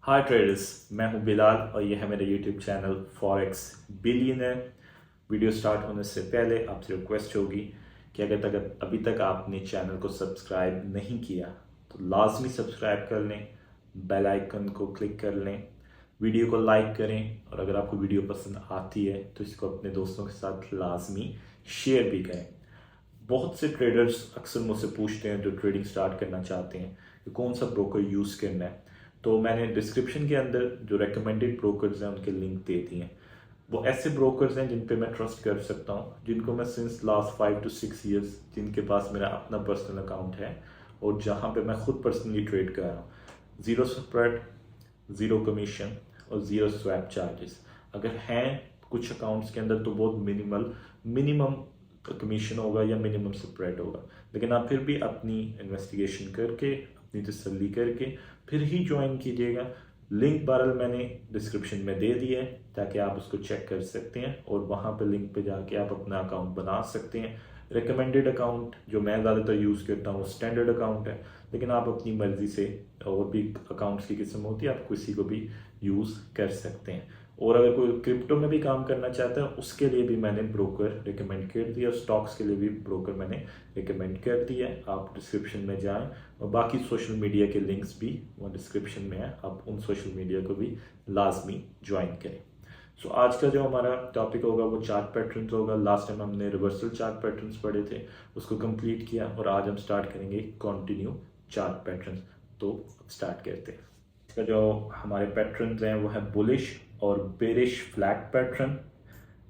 हाय traders, मैं हूं बिलाल और ये है मेरा YouTube channel forex billionaire. Video start होने से पहले आपसे रिक्वेस्ट होगी कि अगर अभी तक आपने चैनल को सब्सक्राइब नहीं किया तो लाजमी सब्सक्राइब कर लें, बेल आइकन को क्लिक कर लें, वीडियो को लाइक करें और अगर आपको वीडियो पसंद आती है तो इसको अपने दोस्तों के साथ लाजमी शेयर भी करें। बहुत से ट्रेडर्स अक्सर मुझसे पूछते हैं जो ट्रेडिंग स्टार्ट करना चाहते हैं कि कौन सा ब्रोकर यूज़ करना है। तो मैंने डिस्क्रिप्शन के अंदर जो रेकमेंडेड ब्रोकर्स हैं उनके लिंक दे दिए हैं। वो ऐसे ब्रोकर्स हैं जिन पे मैं ट्रस्ट कर सकता हूँ, जिनको मैं सिंस लास्ट 5 to 6 years, जिनके पास मेरा अपना पर्सनल अकाउंट है और जहाँ पे मैं खुद पर्सनली ट्रेड कर रहा हूँ। ज़ीरो स्प्रेड, ज़ीरो कमीशन और ज़ीरो स्वैप चार्जेस। अगर हैं कुछ अकाउंट्स के अंदर तो बहुत मिनिमम कमीशन होगा या मिनिमम स्प्रेड होगा, लेकिन आप फिर भी अपनी इन्वेस्टिगेशन करके, अपनी तसल्ली करके फिर ही ज्वाइन कीजिएगा। लिंक बहरहाल मैंने डिस्क्रिप्शन में दे दिया है ताकि आप उसको चेक कर सकते हैं और वहाँ पर लिंक पे जाके आप अपना अकाउंट बना सकते हैं। रिकमेंडेड अकाउंट जो मैं ज़्यादातर यूज़ करता हूँ स्टैंडर्ड अकाउंट है, लेकिन आप अपनी मर्ज़ी से और भी अकाउंट्स की किस्म होती है, आप किसी को भी यूज़ कर सकते हैं। और अगर कोई क्रिप्टो में भी काम करना चाहता है उसके लिए भी मैंने ब्रोकर रिकमेंड कर दिया, स्टॉक्स के लिए भी ब्रोकर मैंने रिकमेंड कर दिया है। आप डिस्क्रिप्शन में जाएं और बाकी सोशल मीडिया के लिंक्स भी वो डिस्क्रिप्शन में है, आप उन सोशल मीडिया को भी लाजमी ज्वाइन करें। सो आज का जो हमारा टॉपिक होगा वो चार्ट पैटर्न्स होगा। लास्ट टाइम हमने रिवर्सल चार्ट पैटर्न्स पढ़े थे, उसको कंप्लीट किया और आज हम स्टार्ट करेंगे कंटिन्यू चार्ट पैटर्न्स। तो स्टार्ट करते हैं। इसका जो हमारे पैटर्न्स हैं वो है बुलिश और बेरिश फ्लैग पैटर्न।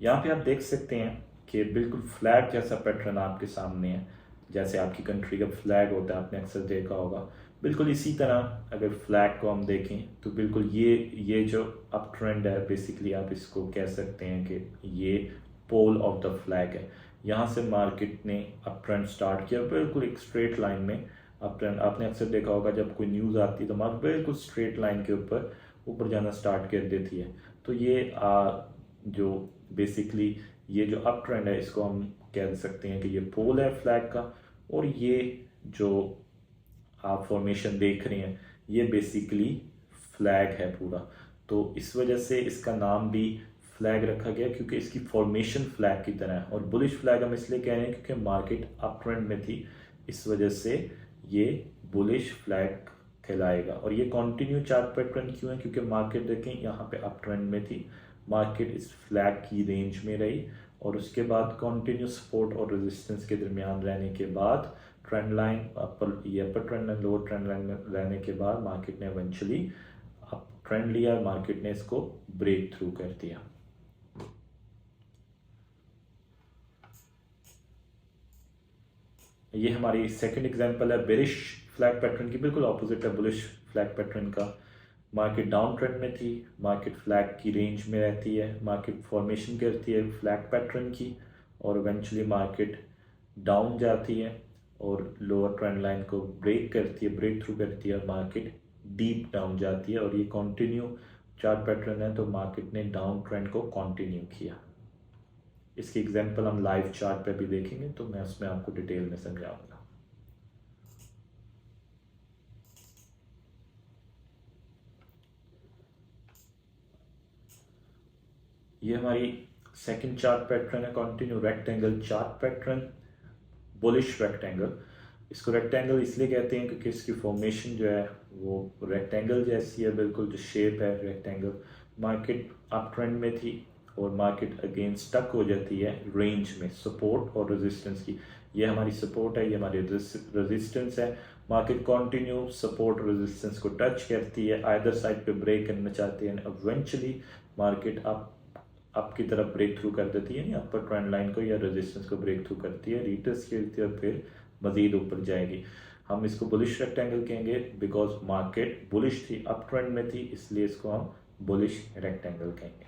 यहाँ पे आप देख सकते हैं कि बिल्कुल फ्लैग जैसा पैटर्न आपके सामने है, जैसे आपकी कंट्री का फ्लैग होता है, आपने अक्सर देखा होगा। बिल्कुल इसी तरह अगर फ्लैग को हम देखें तो बिल्कुल ये जो अप ट्रेंड है, बेसिकली आप इसको कह सकते हैं कि ये पोल ऑफ द फ्लैग है। यहाँ से मार्केट ने अप ट्रेंड स्टार्ट किया बिल्कुल एक स्ट्रेट लाइन में अप ट्रेंड। आपने अक्सर देखा होगा जब कोई न्यूज़ आती है तो मार्केट बिल्कुल स्ट्रेट लाइन के ऊपर जाना स्टार्ट कर देती है। तो ये जो बेसिकली ये जो अप ट्रेंड है इसको हम कह सकते हैं कि ये पोल है फ्लैग का, और ये जो आप फॉर्मेशन देख रहे हैं ये बेसिकली फ्लैग है पूरा। तो इस वजह से इसका नाम भी फ्लैग रखा गया क्योंकि इसकी फॉर्मेशन फ्लैग की तरह है। और बुलिश फ्लैग हम इसलिए कह रहे हैं क्योंकि मार्केट अप ट्रेंड में थी, इस वजह से ये बुलिश फ्लैग कहलाएगा। और ये कंटिन्यू चार्ट पैटर्न क्यों है, क्योंकि मार्केट देखें यहाँ पे अप ट्रेंड में थी, मार्केट इस फ्लैग की रेंज में रही और उसके बाद कंटिन्यू सपोर्ट और रेजिस्टेंस के दरमियान रहने के बाद ट्रेंड लाइन अपर trend line lower trend line में रहने के बाद मार्केट ने इवेंचुअली अप ट्रेंड लिया, मार्केट ने इसको ब्रेक थ्रू कर दिया। ये हमारी सेकंड एग्जांपल है बेरिश फ्लैग पैटर्न की, बिल्कुल ऑपोजिट है बुलिश फ्लैग पैटर्न का। मार्केट डाउन ट्रेंड में थी, मार्केट फ्लैग की रेंज में रहती है, मार्केट फॉर्मेशन करती है फ्लैग पैटर्न की और इवेंचुअली मार्केट डाउन जाती है और लोअर ट्रेंड लाइन को ब्रेक करती है, ब्रेक थ्रू करती है और मार्केट डीप डाउन जाती है। और ये कंटिन्यू चार्ट पैटर्न है तो मार्केट ने डाउन ट्रेंड को कंटिन्यू किया। इसकी एग्जांपल हम लाइव चार्ट पे भी देखेंगे तो मैं उसमें आपको डिटेल में समझाऊंगा। ये हमारी सेकंड चार्ट पैटर्न है, continue rectangle chart pattern, bullish rectangle. इसको रेक्टेंगल इसलिए कहते हैं क्योंकि इसकी फॉर्मेशन जो है वो रेक्टेंगल जैसी है, बिल्कुल जो शेप है रेक्टेंगल। मार्केट अप ट्रेंड में थी और मार्केट अगेन स्टक हो जाती है रेंज में सपोर्ट और रेजिस्टेंस की। ये हमारी सपोर्ट है, ये हमारी रेजिस्टेंस है। मार्केट कंटिन्यू सपोर्ट रेजिस्टेंस को टच करती है, आइदर साइड पे ब्रेक करना चाहती है, इवेंचुअली मार्केट अप की तरफ ब्रेक थ्रू कर देती है, अपर ट्रेंड लाइन को या रेजिस्टेंस को ब्रेक थ्रू करती है, रिटेस्ट करती है और फिर मजीद ऊपर जाएगी। हम इसको बुलिश रेक्टेंगल कहेंगे बिकॉज मार्केट बुलिश थी, अप ट्रेंड में थी, इसलिए इसको हम बुलिश रेक्टेंगल कहेंगे।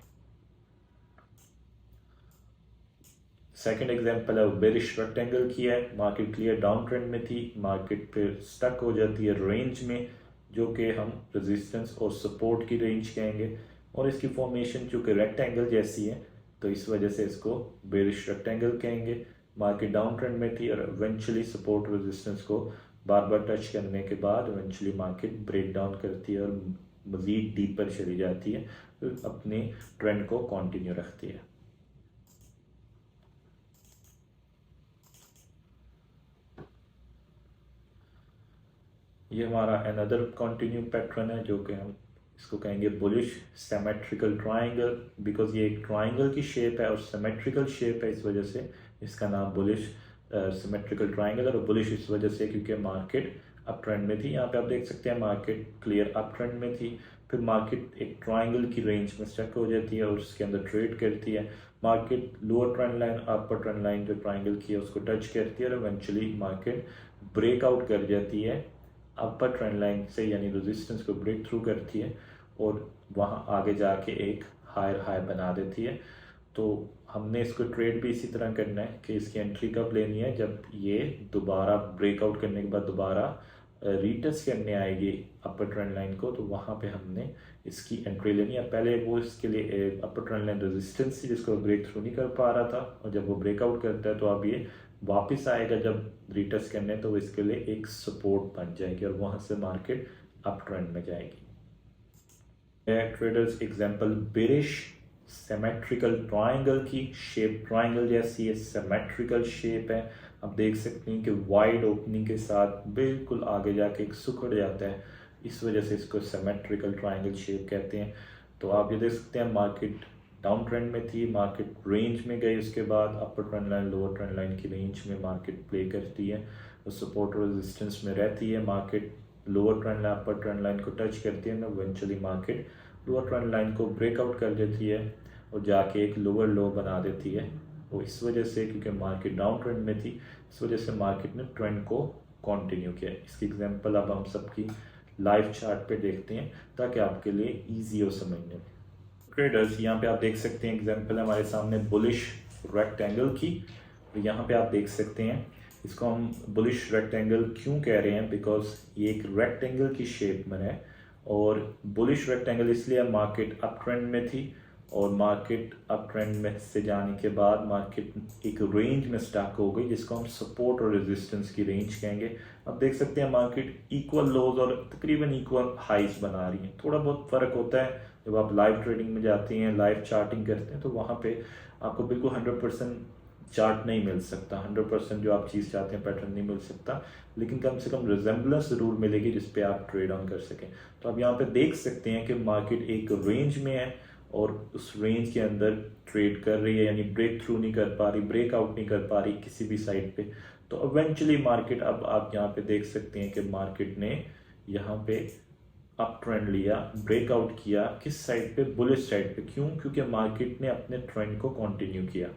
सेकंड एग्जांपल है बेरिश रेक्टेंगल की है। मार्केट क्लियर डाउन ट्रेंड में थी, मार्केट फिर स्टक हो जाती है रेंज में जो कि हम रेजिस्टेंस और सपोर्ट की रेंज कहेंगे। और इसकी फॉर्मेशन चूँकि रेक्टेंगल जैसी है तो इस वजह से इसको बेरिश रेक्टेंगल कहेंगे। मार्केट डाउन ट्रेंड में थी और इवेंचुअली सपोर्ट रेजिस्टेंस को बार बार टच करने के बाद इवेंचुअली मार्केट ब्रेक डाउन करती है और मज़ीद डीपर चली जाती है, तो अपने ट्रेंड को कंटिन्यू रखती है। ये हमारा अनदर कंटिन्यू पैटर्न है, जो कि हम इसको कहेंगे बुलिश सिमेट्रिकल ट्रायंगल। बिकॉज ये एक ट्रायंगल की शेप है और सिमेट्रिकल शेप है, इस वजह से इसका नाम बुलिश सिमेट्रिकल ट्रायंगल है। और बुलिश इस वजह से क्योंकि मार्केट अप ट्रेंड में थी। यहाँ पे आप देख सकते हैं मार्केट क्लियर अप ट्रेंड में थी, फिर मार्केट एक ट्रायंगल की रेंज में स्टक हो जाती है और उसके अंदर ट्रेड करती है। मार्केट लोअर ट्रेंड लाइन अपर ट्रेंड लाइन जो ट्रायंगल की है उसको टच करती है और इवेंचुअली मार्केट ब्रेकआउट कर जाती है अपर ट्रेंड लाइन से, यानी रेजिस्टेंस को ब्रेक थ्रू करती है और वहाँ आगे जाके एक हायर हाई बना देती है। तो हमने इसको ट्रेड भी इसी तरह करना है कि इसकी एंट्री कब लेनी है, जब ये दोबारा ब्रेकआउट करने के बाद दोबारा रीटेस्ट करने आएगी अपर ट्रेंड लाइन को, तो वहाँ पे हमने इसकी एंट्री लेनी है। पहले वो इसके लिए अपर ट्रेंड लाइन रेजिस्टेंस थी जिसको ब्रेक थ्रू नहीं कर पा रहा था, और जब वो ब्रेकआउट करता है तो अब ये वापस आएगा जब रीटेस्ट करने, तो इसके लिए एक सपोर्ट बन जाएगी और वहाँ से मार्केट अप ट्रेंड में जाएगी। Traders example bearish symmetrical triangle की शेप, ट्रायंगल जैसी है, सिमेट्रिकल शेप है। आप देख सकते हैं कि वाइड ओपनिंग के साथ बिल्कुल आगे जाके एक सुखड़ जाता है, इस वजह से इसको सिमेट्रिकल ट्रायंगल शेप कहते हैं। तो आप ये देख सकते हैं मार्केट डाउन ट्रेंड में थी, मार्केट रेंज में गई, उसके बाद अपर trend line lower trend line की रेंज में मार्केट प्ले करती है, तो सपोर्ट और रेजिस्टेंस में रहती है। मार्केट लोअर ट्रेंड लाइन अपर ट्रेंड लाइन को टच करती है ना, eventually market lower trend line को ब्रेकआउट कर देती है और जाके एक लोअर लो बना देती है। और इस वजह से क्योंकि मार्केट डाउन ट्रेंड में थी, इस वजह से मार्केट ने ट्रेंड को कंटिन्यू किया। इसकी एग्जांपल अब हम सबकी लाइव चार्ट पे देखते हैं ताकि आपके लिए ईजी हो समझने में। ट्रेडर्स यहाँ पे आप देख सकते हैं एग्जांपल है हमारे सामने बुलिश रेक्टेंगल की। तो यहाँ पे आप देख सकते हैं इसको हम बुलिश रेक्टेंगल क्यों कह रहे हैं, बिकॉज ये एक रेक्टेंगल की शेप में है। और बुलिश रेक्टेंगल इसलिए मार्केट अप ट्रेंड में थी और मार्केट अप ट्रेंड में से जाने के बाद मार्केट एक रेंज में स्टक हो गई जिसको हम सपोर्ट और रेजिस्टेंस की रेंज कहेंगे। अब देख सकते हैं मार्केट इक्वल लोज और तकरीबन इक्वल हाइज बना रही है। थोड़ा बहुत फ़र्क होता है जब आप लाइव ट्रेडिंग में जाते हैं, लाइव चार्टिंग करते हैं, तो वहाँ पे आपको बिल्कुल 100% चार्ट नहीं मिल सकता, 100% जो आप चीज़ चाहते हैं पैटर्न नहीं मिल सकता, लेकिन कम से कम रिजेंबलेंस ज़रूर मिलेगी जिस पे आप ट्रेड ऑन कर सकें। तो आप यहाँ पे देख सकते हैं कि मार्केट एक रेंज में है और उस रेंज के अंदर ट्रेड कर रही है, यानी ब्रेक थ्रू नहीं कर पा रही, ब्रेकआउट नहीं कर पा रही किसी भी साइड पे। तो इवेंचुअली मार्केट, अब आप यहाँ पे देख सकते हैं कि मार्केट ने यहाँ पे अप ट्रेंड लिया, ब्रेकआउट किया, किस साइड पे, बुलिश साइड पे। क्यों? क्योंकि मार्केट ने अपने ट्रेंड को कंटिन्यू किया।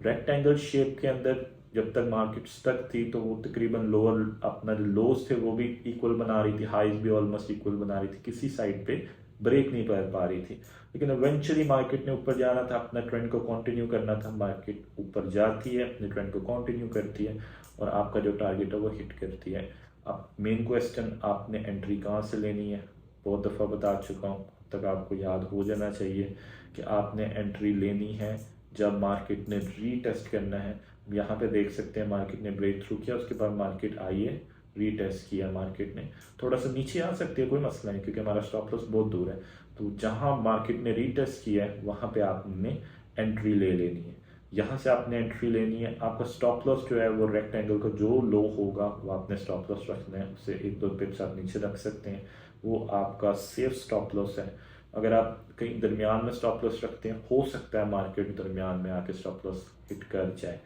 रेक्टेंगल शेप के अंदर जब तक मार्केट स्टक थी तो वो तकरीबन लोअर अपना जो लोज थे वो भी इक्वल बना रही थी, हाइज भी ऑलमोस्ट इक्वल बना रही थी, किसी साइड पे ब्रेक नहीं कर पा रही थी। लेकिन इवेंचुअली मार्केट ने ऊपर जाना था, अपना ट्रेंड को कंटिन्यू करना था। मार्केट ऊपर जाती है, अपने ट्रेंड को कंटिन्यू करती है और आपका जो टारगेट है वो हिट करती है। अब मेन क्वेश्चन, आपने एंट्री कहाँ से लेनी है? बहुत दफ़ा बता चुका हूँ, अब तक आपको याद हो जाना चाहिए कि आपने एंट्री लेनी है जब मार्केट ने रीटेस्ट करना है। यहाँ पे देख सकते हैं मार्केट ने ब्रेक थ्रू किया, उसके बाद मार्केट आई है, रीटेस्ट किया मार्केट ने। थोड़ा सा नीचे आ सकती है, कोई मसला नहीं, क्योंकि हमारा स्टॉप लॉस बहुत दूर है। तो जहाँ मार्केट ने रीटेस्ट किया है वहाँ पे आपने एंट्री ले लेनी है, यहाँ से आपने एंट्री लेनी है। आपका स्टॉप लॉस जो है वो रेक्टेंगल का जो लो होगा वो आपने स्टॉप लॉस रखना है, उससे 1-2 पिप्स आप नीचे रख सकते हैं, वो आपका सेफ स्टॉप लॉस है। अगर आप कहीं दरमियान में स्टॉप लॉस रखते हैं, हो सकता है मार्केट दरमियान में आके स्टॉप लॉस हिट कर जाए।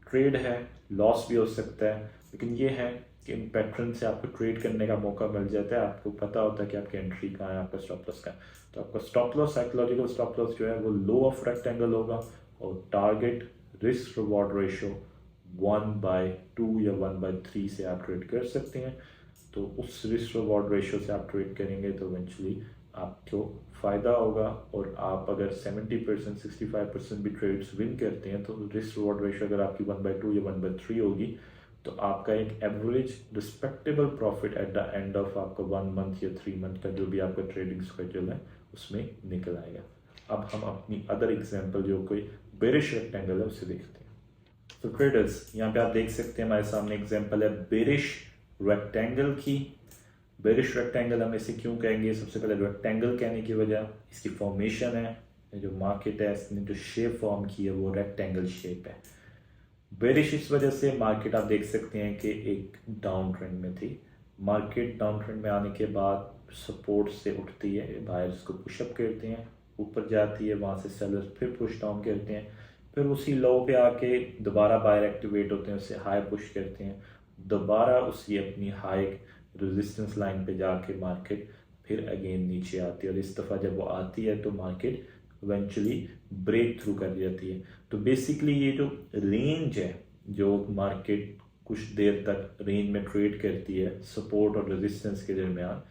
ट्रेड है, लॉस भी हो सकता है, लेकिन ये है कि इन पैटर्न से आपको ट्रेड करने का मौका मिल जाता है। आपको पता होता है कि आपकी एंट्री कहाँ है, आपका स्टॉप लॉस कहाँ है। तो आपका stop loss, psychological stop loss जो है वो लो ऑफ रेक्टेंगल होगा और टारगेट रिस्क रिवॉर्ड रेशो 1/2 या 1/3 से आप ट्रेड कर सकते हैं। तो उस रिस्क रिवॉर्ड रेशो से आप ट्रेड करेंगे तो इवेंचुअली आपको फ़ायदा होगा। और आप अगर 70% 65% भी ट्रेड्स विन करते हैं तो रिस्क रिवॉर्ड रेशो अगर आपकी 1/2 या 1/3 होगी तो आपका एक average respectable profit at the end of आपका 1 मंथ या 3 मंथ का जो भी आपका ट्रेडिंग स्केड्यूल है उसमें निकल आएगा। अब हम अपनी अदर एग्जांपल जो कोई बेरिश रेक्टेंगल है उसे देखते हैं। तो ट्रेडर्स यहाँ पे आप देख सकते हैं हमारे सामने एग्जांपल है बेरिश रेक्टेंगल की। बेरिश रेक्टेंगल हम इसे क्यों कहेंगे? सबसे पहले रेक्टेंगल कहने की वजह इसकी फॉर्मेशन है, जो मार्केट है इसने जो शेप फॉर्म की है वो रेक्टेंगल शेप है। बेरिश इस वजह से मार्केट आप देख सकते हैं कि एक डाउन ट्रेंड में थी। मार्केट डाउन ट्रेंड में आने के बाद सपोर्ट से उठती है, बायर्स को पुशअप करते हैं, ऊपर जाती है, वहाँ से सेलर्स फिर पुश डाउन करते हैं, फिर उसी लो पे आके दोबारा बायर एक्टिवेट होते हैं, उससे हाई पुश करते हैं, दोबारा उसी अपनी हाई रेजिस्टेंस लाइन पे जाके मार्केट फिर अगेन नीचे आती है, और इस दफ़ा जब वो आती है तो मार्केट इवेंचुअली ब्रेक थ्रू कर जाती है। तो बेसिकली ये जो रेंज है, जो मार्केट कुछ देर तक रेंज में ट्रेड करती है सपोर्ट और रेजिस्टेंस के दरमियान,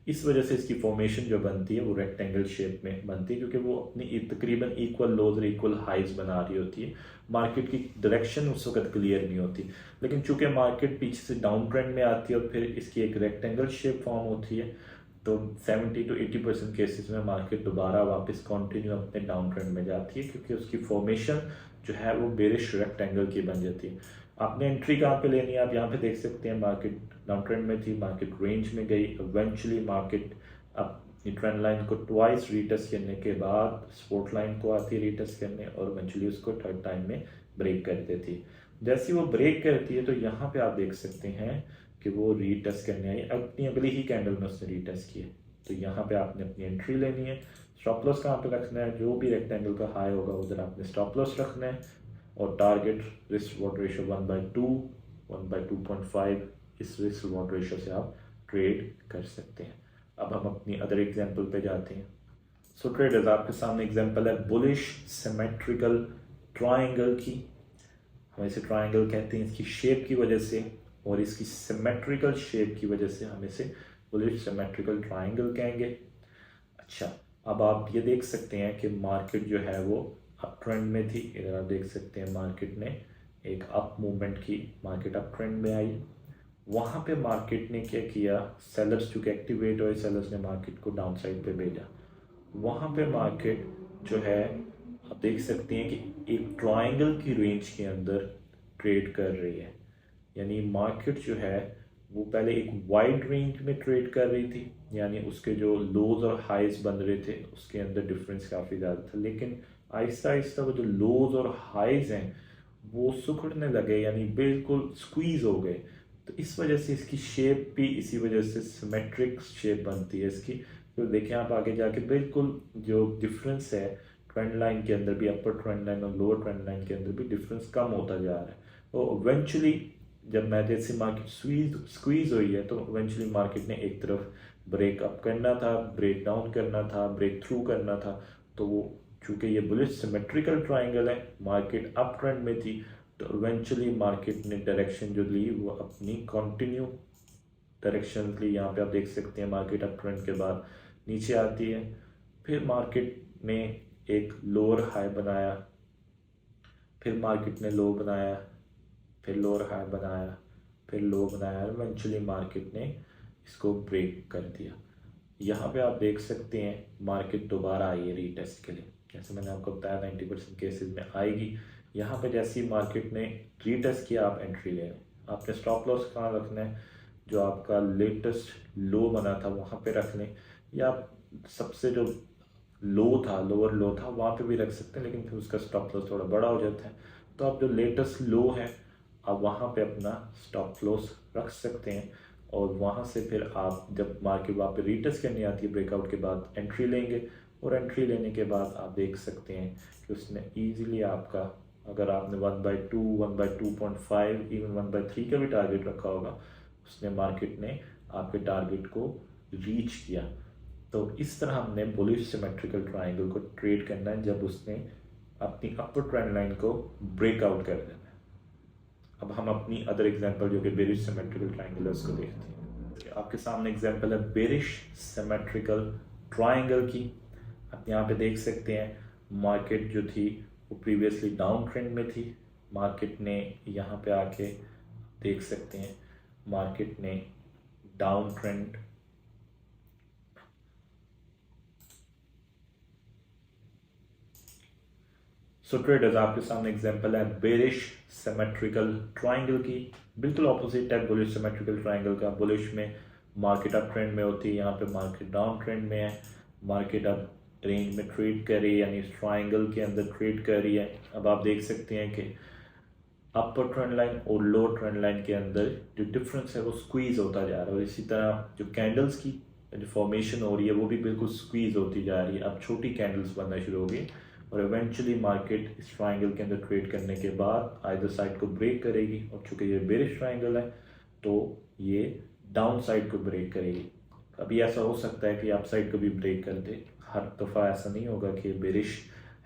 इस वजह से इसकी फॉर्मेशन जो बनती है वो रेक्टेंगल शेप में बनती है, क्योंकि वो अपनी तकरीबन इक्वल लोज और इक्वल हाइज बना रही होती है। मार्केट की डायरेक्शन उस वक्त क्लियर नहीं होती, लेकिन चूंकि मार्केट पीछे से डाउन ट्रेंड में आती है और फिर इसकी एक रेक्टेंगल शेप फॉर्म होती है, तो 70 to 80% केसेस में मार्केट दोबारा वापस कंटिन्यू अपने डाउन ट्रेंड में जाती है, क्योंकि उसकी फॉर्मेशन जो है वो बेरिश रेक्टेंगल की बन जाती है। आपने एंट्री कहाँ पे लेनी है? आप यहाँ पे देख सकते हैं मार्केट डाउन ट्रेंड में थी, मार्केट रेंज में गई, इवेंचुअली मार्केट अपनी ट्रेंड लाइन को ट्वाइस रीटेस्ट करने के बाद सपोर्ट लाइन को आती है रीटेस्ट करने, और इवेंचुअली उसको थर्ड टाइम में ब्रेक कर देती है। जैसे वो ब्रेक करती है तो यहाँ पे आप देख सकते हैं कि वो रीटेस्ट करने आई, अपनी अगली ही कैंडल में उसने रीटेस्ट किया, तो यहाँ पे आपने अपनी एंट्री लेनी है। स्टॉप लॉस कहाँ पे रखना है? जो भी रेक्टेंगल का हाई होगा उधर आपने स्टॉप लॉस रखना है, और टारगेट रिस्क रिवॉर्ड रेशियो 1/2, 1/2.5, इस रिस्क रिवॉर्ड रेशियो से आप ट्रेड कर सकते हैं। अब हम अपनी अदर एग्जाम्पल पे जाते हैं। सो ट्रेडर्स, आपके सामने एग्जाम्पल है बुलिश सिमेट्रिकल ट्राइंगल की। हम इसे ट्राइंगल कहते हैं इसकी शेप की वजह से, और इसकी सिमेट्रिकल शेप की वजह से हम इसे बुलिश सिमेट्रिकल ट्राइंगल कहेंगे। अच्छा, अब आप ये देख सकते हैं कि मार्केट जो है वो अप ट्रेंड में थी। इधर आप देख सकते हैं मार्केट ने एक अप मूवमेंट की, मार्केट अप ट्रेंड में आई। वहाँ पे मार्केट ने क्या किया? सेलर्स चूँकि एक्टिवेट हुए, सेलर्स ने मार्केट को डाउन साइड पे भेजा। वहाँ पे मार्केट जो है आप देख सकते हैं कि एक ट्राइंगल की रेंज के अंदर ट्रेड कर रही है, यानी मार्केट जो है वो पहले एक वाइड रेंज में ट्रेड कर रही थी, यानी उसके जो लोज और हाइज बन रहे थे उसके अंदर डिफरेंस काफ़ी ज़्यादा था, लेकिन आहिस्ता आहिस्ता वो जो लोज और हाइज हैं वो सुखड़ने लगे, यानी बिल्कुल स्क्वीज हो गए। तो इस वजह से इसकी शेप भी इसी वजह से सिमेट्रिक शेप बनती है इसकी। तो देखें आप आगे जाके बिल्कुल जो डिफरेंस है ट्रेंड लाइन के अंदर भी, अपर ट्रेंड लाइन और लोअर ट्रेंड लाइन के अंदर भी डिफरेंस कम होता जा रहा है। तो इवेंचुअली जब मैं जैसे मार्केट स्क्वीज हुई है तो इवेंचुअली मार्केट ने एक तरफ ब्रेक अप करना था, ब्रेक डाउन करना था, ब्रेक थ्रू करना था। तो वो चूंकि ये बुलिश सिमेट्रिकल ट्राइंगल है, मार्केट अप ट्रेंड में थी, तो इवेंचुअली मार्केट ने डायरेक्शन जो ली वो अपनी कंटिन्यू डायरेक्शन ली। यहाँ पे आप देख सकते हैं मार्केट अप ट्रेंड के बाद नीचे आती है, फिर मार्केट ने एक लोअर हाई बनाया, फिर मार्केट ने लो बनाया, फिर लोअर हाई बनाया, फिर लो बनाया, इवेंचुअली मार्केट ने इसको ब्रेक कर दिया। यहाँ पे आप देख सकते हैं मार्केट दोबारा आई है रीटेस्ट के लिए, जैसे मैंने आपको बताया 90% केसेस में आएगी। यहाँ पे जैसे ही मार्केट ने रीटेस्ट किया आप एंट्री ले लें। आपने स्टॉप लॉस कहाँ रखना है? जो आपका लेटेस्ट लो बना था वहाँ पे रख लें, या सबसे जो लो था, लोअर लो था, वहाँ पे भी रख सकते हैं, लेकिन फिर उसका स्टॉप लॉस थोड़ा बड़ा हो जाता है। तो आप जो लेटेस्ट लो है आप वहाँ पे अपना स्टॉप लॉस रख सकते हैं, और वहाँ से फिर आप जब मार्केट वहाँ पे रीटेस्ट करनी आती है ब्रेकआउट के बाद एंट्री लेंगे, और एंट्री लेने के बाद आप देख सकते हैं कि उसने ईजिली आपका, अगर आपने 1/2, 1/2.5, इवन 1/3 का भी टारगेट रखा होगा, उसने मार्केट ने आपके टारगेट को रीच किया। तो इस तरह हमने बुलिश सिमेट्रिकल ट्राइंगल को ट्रेड करना है जब उसने अपनी अपर ट्रेंड लाइन को ब्रेकआउट कर देना है। अब हम अपनी अदर एग्जांपल जो कि बेरिश सिमेट्रिकल ट्राइंगल है उसको देखते हैं। आपके सामने एग्जांपल है बेरिश सिमेट्रिकल ट्राइंगल की। आप यहाँ पे देख सकते हैं मार्केट जो थी वो प्रीवियसली डाउन ट्रेंड में थी, मार्केट ने यहाँ पे आके देख सकते हैं मार्केट ने डाउन ट्रेंड सो ट्रेडर्स, आपके सामने एग्जांपल है बेरिश सिमेट्रिकल ट्राइंगल की। बिल्कुल ऑपोजिट है बुलिश सिमेट्रिकल ट्राइंगल का। बुलिश में मार्केट अप ट्रेंड में होती है, यहाँ पे मार्केट डाउन ट्रेंड में है, मार्केट अब रेंज में ट्रेड कर रही है यानी ट्रायंगल के अंदर ट्रेड कर रही है। अब आप देख सकते हैं कि अपर ट्रेंड लाइन और लोअर ट्रेंड लाइन के अंदर जो डिफरेंस है वो स्क्वीज होता जा रहा है, और इसी तरह जो कैंडल्स की जो फॉर्मेशन हो रही है वो भी बिल्कुल स्क्वीज होती जा रही है। अब छोटी कैंडल्स बनना शुरू हो गई और इवेंचुअली मार्केट इस ट्रायंगल के अंदर ट्रेड करने के बाद आइदर साइड को ब्रेक करेगी, और चूंकि ये बेरिश ट्रायंगल है तो ये डाउन साइड को ब्रेक करेगी। अभी ऐसा हो सकता है कि अप साइड को भी ब्रेक कर दे, हर दफ़ा ऐसा नहीं होगा कि बेरिश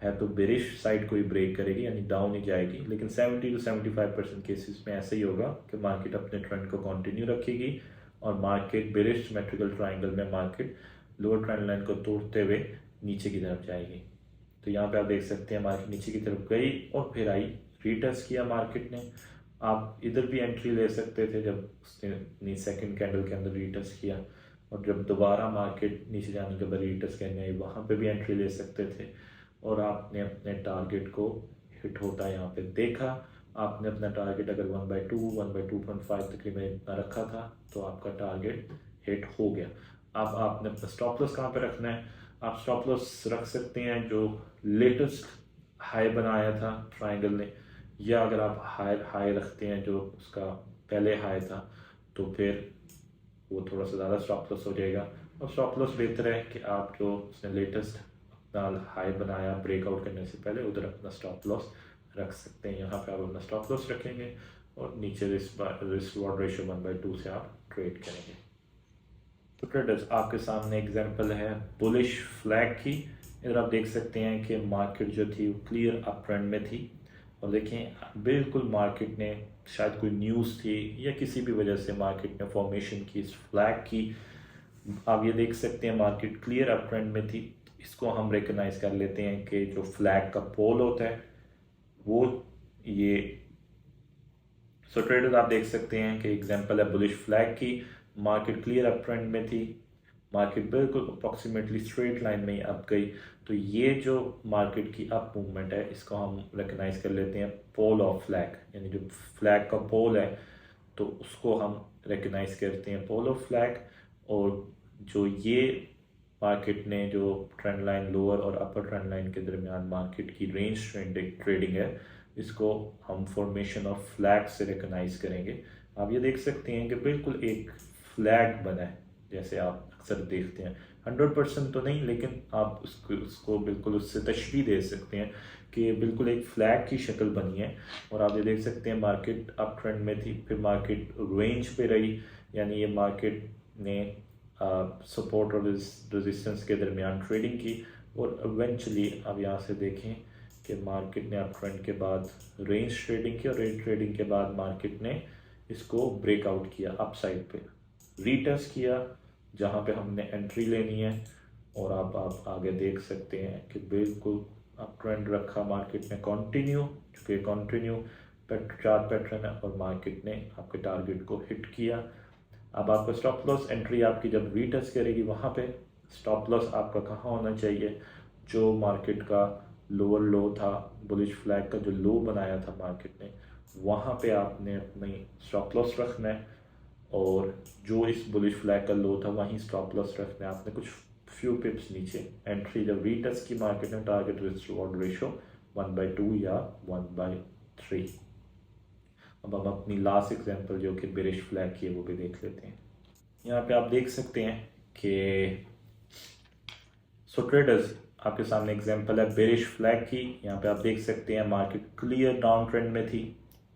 है तो बेरिश साइड को ही ब्रेक करेगी यानी डाउन ही जाएगी, लेकिन 70 to 75% केसेस में ऐसा ही होगा कि मार्केट अपने ट्रेंड को कंटिन्यू रखेगी और मार्केट बेरिश सिमेट्रिकल ट्रायंगल में मार्केट लोअर ट्रेंड लाइन को तोड़ते हुए नीचे की तरफ जाएगी। तो यहाँ पे आप देख सकते हैं मार्केट नीचे की तरफ गई और फिर आई, रीटेस्ट किया मार्केट ने। आप इधर भी एंट्री ले सकते थे जब उसने सेकंड कैंडल के अंदर रीटेस्ट किया, और जब दोबारा मार्केट नीचे जाने के बाद रीटेस्ट करने आई वहाँ पे भी एंट्री ले सकते थे, और आपने अपने टारगेट को हिट होता यहाँ पे देखा। आपने अपना टारगेट अगर 1/2 1/2.5 तकरीबन इतना रखा था तो आपका टारगेट हिट हो गया। अब आपने अपना स्टॉप लॉस कहाँ पे रखना है? आप स्टॉप लॉस रख सकते हैं जो लेटेस्ट हाई बनाया था ट्रायंगल ने, या अगर आप हाई रखते हैं जो उसका पहले हाई था तो फिर वो थोड़ा सा ज़्यादा स्टॉप लॉस हो जाएगा। और स्टॉप लॉस बेहतर है कि आप जो उसने लेटेस्ट अपना हाई बनाया ब्रेकआउट करने से पहले उधर अपना स्टॉप लॉस रख सकते हैं। यहाँ पे आप अपना स्टॉप लॉस रखेंगे और नीचे रिस्क रिवॉर्ड रेशियो 1/2 से आप ट्रेड करेंगे। तो ट्रेडर्स आपके सामने एग्जांपल है बुलिश फ्लैग की। इधर आप देख सकते हैं कि मार्केट जो थी वो क्लियर अप ट्रेंड में थी, और देखें बिल्कुल मार्केट ने शायद कोई न्यूज़ थी या किसी भी वजह से मार्केट ने फॉर्मेशन की इस फ्लैग की। आप ये देख सकते हैं मार्केट क्लियर अप ट्रेंड में थी, इसको हम रिकग्नाइज कर लेते हैं कि जो फ्लैग का पोल होता है वो ये। सो ट्रेडर्स आप देख सकते हैं कि एग्जांपल है बुलिश फ्लैग की। मार्केट क्लियर अप ट्रेंड में थी, मार्केट बिल्कुल अप्रॉक्सीमेटली स्ट्रेट लाइन में ही अप गई, तो ये जो मार्केट की अप मूवमेंट है इसको हम रिकग्नाइज कर लेते हैं पोल ऑफ फ्लैग, यानी जो फ्लैग का पोल है तो उसको हम रिकग्नाइज करते हैं पोल ऑफ फ्लैग। और जो ये मार्केट ने जो ट्रेंड लाइन लोअर और अपर ट्रेंड लाइन के दरमियान मार्केट की रेंज ट्रेडिंग है इसको हम फॉर्मेशन ऑफ फ्लैग से रिकग्नाइज करेंगे। आप ये देख सकते हैं कि बिल्कुल एक फ्लैग बना है, जैसे आप अक्सर देखते हैं 100% तो नहीं, लेकिन आप उसको बिल्कुल उससे तशबीह दे सकते हैं कि बिल्कुल एक फ्लैग की शक्ल बनी है। और आप ये देख सकते हैं मार्केट अप ट्रेंड में थी, फिर मार्केट रेंज पे रही, यानी ये मार्केट ने सपोर्ट और रेजिस्टेंस के दरमियान ट्रेडिंग की, और इवेंचुअली आप यहाँ से देखें कि मार्केट ने अप ट्रेंड के बाद रेंज ट्रेडिंग की, और रेंज ट्रेडिंग के बाद मार्केट ने इसको ब्रेकआउट किया अप साइड पे, रीटेस्ट किया जहाँ पे हमने एंट्री लेनी है। और आप आगे देख सकते हैं कि बिल्कुल अप ट्रेंड रखा मार्केट ने कंटिन्यू, चूँकि कंटिन्यू चार्ट पैटर्न है, और मार्केट ने आपके टारगेट को हिट किया। अब आपका स्टॉप लॉस एंट्री आपकी जब रीटेस्ट करेगी वहाँ पे स्टॉप लॉस आपका कहाँ होना चाहिए? जो मार्केट का लोअर लो था, बुलिश फ्लैग का जो लो बनाया था मार्केट ने, वहाँ पे आपने अपनी स्टॉप लॉस रखना है, और जो इस बुलिश फ्लैग का लो था वहीं स्टॉप लॉस रखना है आपने कुछ फ्यू पिप्स नीचे। एंट्री जब रीटेस्ट की मार्केट में टारगेट रिवॉर्ड रेशियो 1/2 या 1/3। अब हम अपनी लास्ट एग्जांपल जो कि बेरिश फ्लैग की है वो भी देख लेते हैं। यहाँ पे आप देख सकते हैं कि सो ट्रेडर्स आपके सामने एग्जांपल है बेरिश फ्लैग की। यहाँ पे आप देख सकते हैं मार्केट क्लियर डाउन ट्रेंड में थी,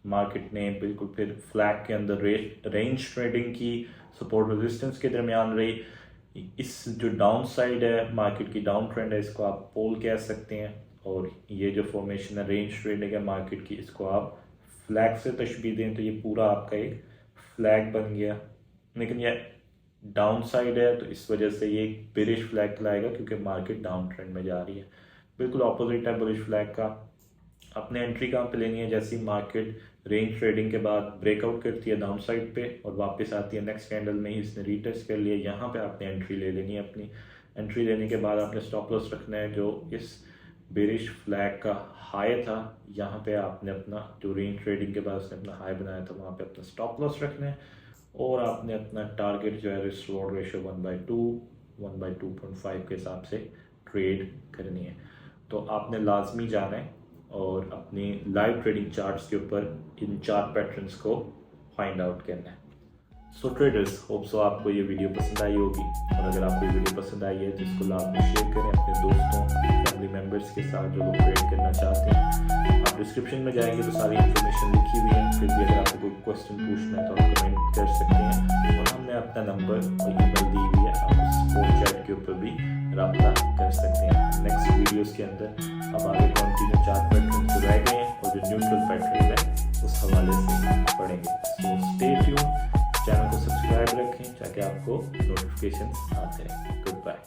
मार्केट ने बिल्कुल फिर फ्लैग के अंदर रेंज ट्रेडिंग की, सपोर्ट रेजिस्टेंस के दरमियान रही। इस जो डाउन साइड है मार्केट की डाउन ट्रेंड है, इसको आप पोल कह सकते हैं, और ये जो फॉर्मेशन है रेंज ट्रेडिंग है मार्केट की, इसको आप फ्लैग से तशबीह दें तो ये पूरा आपका एक फ्लैग बन गया। लेकिन ये डाउन साइड है तो इस वजह से ये बेरिश फ्लैग लाएगा क्योंकि मार्केट डाउन ट्रेंड में जा रही है। बिल्कुल ऑपोजिट है बुलिश फ्लैग का। अपने एंट्री कहाँ पे लेनी है? जैसी मार्केट रेंज ट्रेडिंग के बाद ब्रेकआउट करती है डाउन साइड पे और वापस आती है नेक्स्ट कैंडल में ही इसने रीटेस्ट कर लिया, यहाँ पे आपने एंट्री ले लेनी है। अपनी एंट्री लेने के बाद आपने स्टॉप लॉस रखना है जो इस बेरिश फ्लैग का हाई था, यहाँ पे आपने अपना जो रेंज ट्रेडिंग के बाद उसने अपना हाई बनाया था वहाँ पे अपना स्टॉप लॉस रखना है। और आपने अपना टारगेट जो है रिस्क रिवॉर्ड रेशो 1/2 1/2.5 के हिसाब से ट्रेड करनी है। तो आपने लाजमी जाना है और अपनी लाइव ट्रेडिंग चार्ट्स के ऊपर इन 4 पैटर्न्स को फाइंड आउट करना है। सो ट्रेडर्स, होप सो आपको ये वीडियो पसंद आई होगी, और अगर आपको ये वीडियो पसंद आई है तो इसको लाजमी शेयर करें अपने दोस्तों फैमिली मेम्बर्स के साथ जो लोग ट्रेड करना चाहते हैं। आप डिस्क्रिप्शन में जाएंगे तो सारी इन्फॉर्मेशन लिखी हुई है। फिर भी अगर आपको कोई क्वेश्चन पूछना है तो आप कमेंट कर सकते हैं, और हमने अपना नंबर और ईमेल दी हुई है, आप स्पोर्ट चैट के ऊपर भी रब्ता कर सकते हैं। नेक्स्ट वीडियोस के अंदर हम आगे कंटिन्यू 4 पैटर्न जो रह गए हैं और जो न्यूट्रल पैटर्न है उस हवाले से पढ़ेंगे। सो स्टे ट्यून, चैनल को सब्सक्राइब रखें ताकि आपको नोटिफिकेशन आते रहें। Good bye.